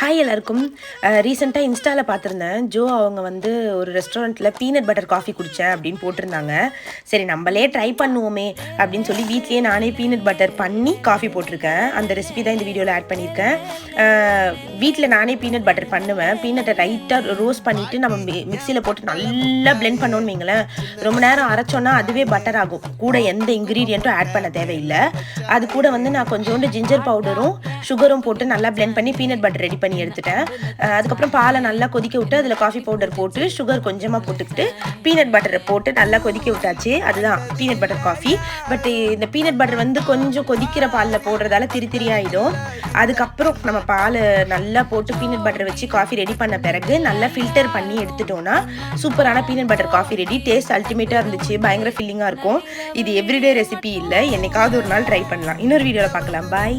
Hi எல்லாருக்கும். ரீசெண்டாக இன்ஸ்டாவில் பார்த்துருந்தேன். ஜோ அவங்க வந்து ஒரு ரெஸ்டாரண்ட்டில் பீனட் பட்டர் காஃபி குடித்தேன் அப்படின்னு போட்டிருந்தாங்க. சரி நம்மளே ட்ரை பண்ணுவோமே அப்படின்னு சொல்லி வீட்லேயே நானே பீனட் பட்டர் பண்ணி காஃபி போட்டிருக்கேன். அந்த ரெசிபி தான் இந்த வீடியோவில் ஆட் பண்ணியிருக்கேன். வீட்டில் நானே பீனட் பட்டர் பண்ணுவேன். பீனட்டை லைட்டாக ரோஸ்ட் பண்ணிவிட்டு நம்ம மிக்சியில் போட்டு நல்லா பிளெண்ட் பண்ணோன்னு வைங்களேன். ரொம்ப நேரம் அரைச்சோன்னா அதுவே பட்டர் ஆகும். கூட எந்த இன்க்ரீடியண்ட்டும் ஆட் பண்ண தேவையில்லை. அது கூட வந்து நான் கொஞ்சோண்டு ஜிஞ்சர் பவுடரும் சுகரும் போட்டு நல்லா பிளெண்ட் பண்ணி பீனட் பட்டர் ரெடி பண்ணி எடுத்துட்டேன். அதுக்கப்புறம் பாலை நல்லா கொதிக்க விட்டு அதில் காஃபி பவுடர் போட்டு சுகர் கொஞ்சமாக போட்டுக்கிட்டு பீனட் பட்டரை போட்டு நல்லா கொதிக்க விட்டாச்சு. அதுதான் பீனட் பட்டர் காஃபி. பட் இந்த பீனட் பட்டர் வந்து கொஞ்சம் கொதிக்கிற பாலில் போடுறதால திரியாயிடும். அதுக்கப்புறம் நம்ம பால் நல்லா போட்டு பீனட் பட்டர் வச்சு காஃபி ரெடி பண்ண பிறகு நல்லா ஃபில்டர் பண்ணி எடுத்துட்டோன்னா சூப்பரான peanut butter coffee ready. Taste அல்டிமேட்டாக இருந்துச்சு. பயங்கர ஃபில்லிங்காக இருக்கும். இது எவ்ரிடே ரெசிபி இல்லை, என்னைக்காவது ஒரு நாள் ட்ரை பண்ணலாம். இன்னொரு வீடியோவில் பார்க்கலாம். பாய்.